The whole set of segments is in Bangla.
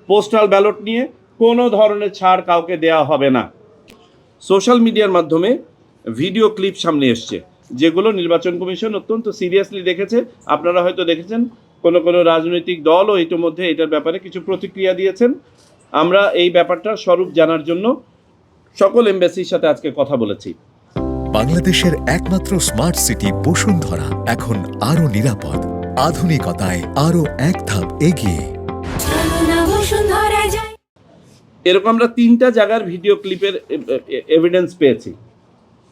পোস্টাল ব্যালট নিয়ে কোনো ধরনের ছাড় কাউকে দেওয়া হবে না। সোশ্যাল মিডিয়ার মাধ্যমে ভিডিও ক্লিপ সামনে এসছে, যেগুলো নির্বাচন কমিশন অত্যন্ত সিরিয়াসলি দেখেছে। আপনারা হয়তো দেখেছেন কোনো রাজনৈতিক দলও ইতিমধ্যে এটার ব্যাপারে কিছু প্রতিক্রিয়া দিয়েছেন। আমরা এই ব্যাপারটার স্বরূপ জানার জন্য সকল এমবেসির সাথে আজকে কথা বলেছি। বাংলাদেশের একমাত্র স্মার্ট সিটি বসুন্ধরা এখন আরো নিরাপদ, আধুনিকতায় আরো এক ধাপ এগিয়ে। এরকম আমরা 3টা জায়গার ভিডিও ক্লিপের এভিডেন্স পেয়েছি,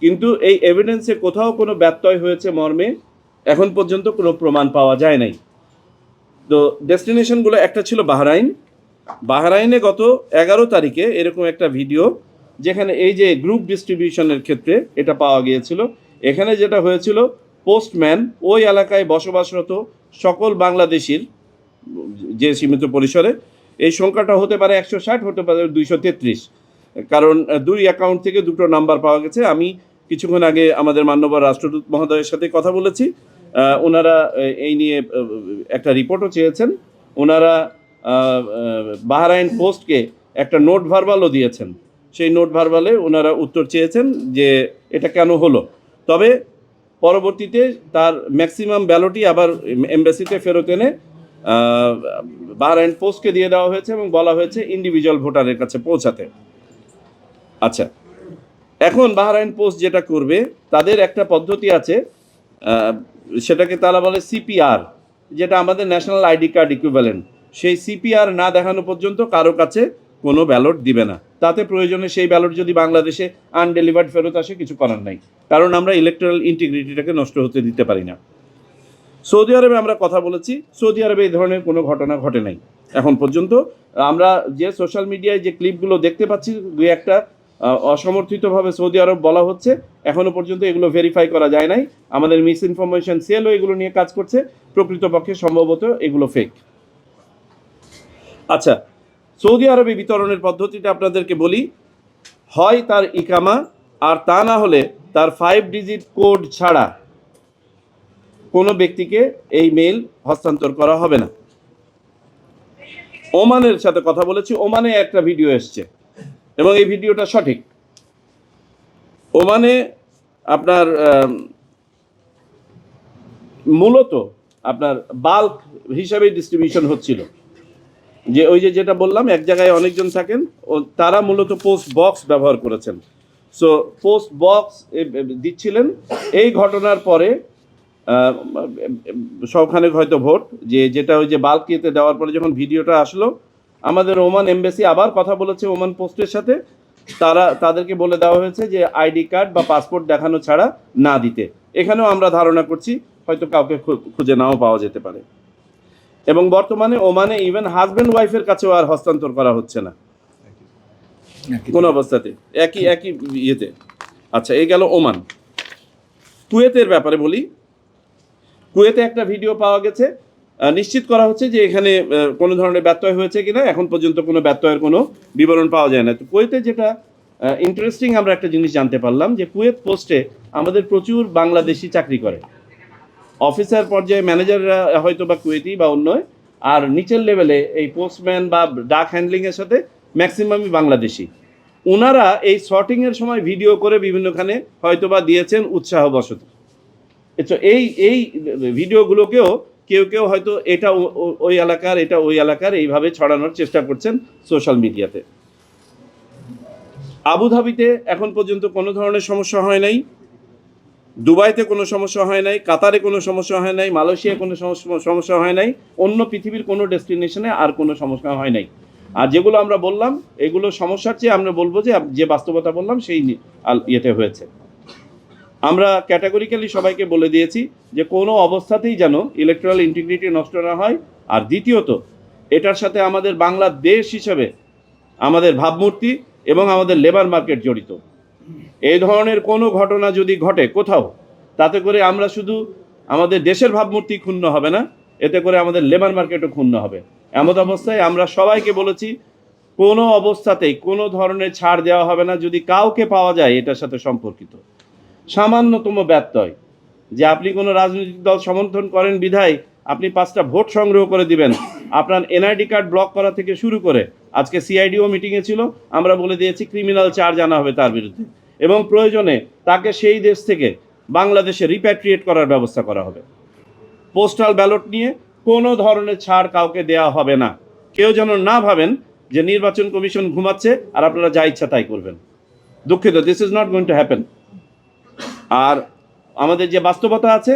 কিন্তু এই এভিডেন্সে কোথাও কোনো ব্যত্যয় হয়েছে মর্মে এখন পর্যন্ত কোনো প্রমাণ পাওয়া যায় নাই। তো ডেস্টিনেশনগুলো একটা ছিল বাহরাইনে গত 11 তারিখে এরকম একটা ভিডিও, যেখানে এই যে গ্রুপ ডিস্ট্রিবিউশনের ক্ষেত্রে এটা পাওয়া গিয়েছিল। এখানে যেটা হয়েছিল, পোস্টম্যান ওই এলাকায় বসবাসরত সকল বাংলাদেশির যে সীমিত পরিসরে, এই সংখ্যাটা হতে পারে 160, হতে পারে 233, কারণ 2 অ্যাকাউন্ট থেকে 2টো নাম্বার পাওয়া গেছে। আমি কিছুক্ষণ আগে আমাদের মাননীয় রাষ্ট্রদূত মহোদয়ের সাথে কথা বলেছি, ওনারা এই নিয়ে একটা রিপোর্টও চেয়েছেন। ওনারা বাহরাইন পোস্টকে একটা নোট ভার্বালও দিয়েছেন। সেই নোট ভার্বালে ওনারা উত্তর চেয়েছেন যে এটা কেন হলো। তবে পরবর্তীতে তার ম্যাক্সিমাম ব্যালটই আবার এমবেসিতে ফেরত এনে বাহরাইন পোস্টকে দিয়ে দেওয়া হয়েছে এবং বলা হয়েছে ইন্ডিভিজুয়াল ভোটারের কাছে পৌঁছাতে। আচ্ছা, এখন বাহরাইন পোস্ট যেটা করবে, তাদের একটা পদ্ধতি আছে, সেটাকে তারা বলে সিপিআর, যেটা আমাদের ন্যাশনাল আইডি কার্ড ইকুইভ্যালেন্ট। সেই সিপিআর না দেখানো পর্যন্ত কারো কাছে কোনো ব্যালট দিবে না। তাতে প্রয়োজনে সেই ব্যালট যদি বাংলাদেশে আনডেলিভার্ড ফেরত আসে, কিছু করার নাই, কারণ আমরা ইলেকট্রাল ইন্টিগ্রিটিটাকে নষ্ট হতে দিতে পারি না। সৌদি আরবে আমরা কথা বলেছি, সৌদি আরবে এই ধরনের কোনো ঘটনা ঘটে নাই এখন পর্যন্ত। আমরা যে সোশ্যাল মিডিয়ায় যে ক্লিপগুলো দেখতে পাচ্ছি, 2-একটা অসমর্থিতভাবে সৌদি আরব বলা হচ্ছে, এখনও পর্যন্ত এগুলো ভেরিফাই করা যায় নাই। আমাদের মিস ইনফরমেশন সেলও এগুলো নিয়ে কাজ করছে, প্রকৃতপক্ষে সম্ভবত এগুলো ফেক। আচ্ছা, সৌদি আরবে বিতরণের পদ্ধতিটা আপনাদেরকে বলি। হয় তার ইকামা, আর তা না হলে তার 5 ডিজিট কোড ছাড়া কোনো ব্যক্তিকে এই মেইল হস্তান্তর করা হবে না। ওমানের সাথে কথা বলেছি, ওমানে একটা ভিডিও এসছে এবং এই ভিডিওটা সঠিক। ওমানে আপনার মূলত আপনার বাল্ক হিসাবে ডিস্ট্রিবিউশন হচ্ছিল, যে ওই যেটা বললাম, এক জায়গায় অনেকজন থাকেন, ও তারা মূলত পোস্ট বক্স ব্যবহার করেছেন। সো পোস্ট বক্স দিচ্ছিলেন। এই ঘটনার পরে সবখানে হয়তো ভোট, যেটা ওই যে বাল্ক ইয়েতে দেওয়ার পরে যখন ভিডিওটা আসলো, আমাদের ওমান এমবেসি আবার কথা বলেছে ওমান পোস্টের সাথে। তাদেরকে বলে দেওয়া হয়েছে যে আইডি কার্ড বা পাসপোর্ট দেখানো ছাড়া না দিতে। এখানেও আমরা ধারণা করছি হয়তো কাউকে খুঁজে নাও পাওয়া যেতে পারে। এবং বর্তমানে ওমানে ইভেন হাজব্যান্ড ওয়াইফের কাছেও আর হস্তান্তর করা হচ্ছে না কোন অবস্থাতে, একই ইয়েতে। আচ্ছা, এই গেল ওমান। কুয়েতের ব্যাপারে বলি। কুয়েতে একটা ভিডিও পাওয়া গেছে, নিশ্চিত করা হচ্ছে যে এখানে কোনো ধরনের ব্যত্যয় হয়েছে কিনা। এখন পর্যন্ত কোনো ব্যত্যয়ের কোনো বিবরণ পাওয়া যায় না। তো কুয়েতে যেটা ইন্টারেস্টিং, আমরা একটা জিনিস জানতে পারলাম যে কুয়েত পোস্টে আমাদের প্রচুর বাংলাদেশি চাকরি করে। অফিসার পর্যায়ে ম্যানেজাররা হয়তো বা কুয়েতি বা অন্য, আর নিচের লেভেলে এই পোস্টম্যান বা ডাক হ্যান্ডলিংয়ের সাথে ম্যাক্সিমামই বাংলাদেশি। ওনারা এই শর্টিংয়ের সময় ভিডিও করে বিভিন্নখানে হয়তো বা দিয়েছেন উৎসাহবশত। এই ভিডিওগুলোকেও কেউ হয়তো এটা ওই এলাকার, এটা ওই এলাকার, এইভাবে ছড়ানোর চেষ্টা করছেন সোশ্যাল মিডিয়াতে। আবুধাবিতে এখন পর্যন্ত কোনো ধরনের সমস্যা হয় নাই, দুবাইতে কোনো সমস্যা হয় নাই, কাতারে কোনো সমস্যা হয় নাই, মালয়েশিয়ায় কোনো সমস্যা হয় নাই, অন্য পৃথিবীর কোনো ডেস্টিনেশনে আর কোনো সমস্যা হয় নাই। আর যেগুলো আমরা বললাম, এগুলো সমস্যার চেয়ে আমরা বলবো যে বাস্তবতা বললাম সেই ইয়েতে হয়েছে। আমরা ক্যাটাগরিক্যালি সবাইকে বলে দিয়েছি যে কোনো অবস্থাতেই যেন ইলেকট্রাল ইন্টিগ্রিটি নষ্ট না হয়। আর দ্বিতীয়ত, এটার সাথে আমাদের বাংলাদেশ হিসেবে আমাদের ভাবমূর্তি এবং আমাদের লেবার মার্কেট জড়িত। এই ধরনের কোনো ঘটনা যদি ঘটে কোথাও, তাতে করে আমরা শুধু আমাদের দেশের ভাবমূর্তি ক্ষুণ্ণ হবে না, এতে করে আমাদের লেবার মার্কেটও ক্ষুণ্ণ হবে। এমন অবস্থায় আমরা সবাইকে বলেছি, কোনো অবস্থাতেই কোনো ধরনের ছাড় দেওয়া হবে না যদি কাউকে পাওয়া যায় এটার সাথে সম্পর্কিত। সামান্যতম ব্যত্যয়, যে আপনি কোনো রাজনৈতিক দল সমর্থন করেন বিধায় আপনি 5টা ভোট সংগ্রহ করে দিবেন, আপনার এনআইডি কার্ড ব্লক করা থেকে শুরু করে আজকে সিআইডিও মিটিংয়ে ছিল, আমরা বলে দিয়েছি ক্রিমিনাল চার্জ আনা হবে তার বিরুদ্ধে, এবং প্রয়োজনে তাকে সেই দেশ থেকে বাংলাদেশে রিপ্যাট্রিয়েট করার ব্যবস্থা করা হবে। পোস্টাল ব্যালট নিয়ে কোনো ধরনের ছাড় কাউকে দেওয়া হবে না। কেউ যেন না ভাবেন যে নির্বাচন কমিশন ঘুমাচ্ছে আর আপনারা যা ইচ্ছা তাই করবেন। দুঃখিত, this is not going to happen. আর আমাদের যে বাস্তবতা আছে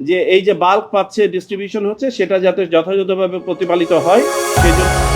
যে এই যে বাল্ক পাচ্ছে, ডিস্ট্রিবিউশন হচ্ছে, সেটা যাতে যথাযথভাবে প্রতিপালিত হয় সেই জন্য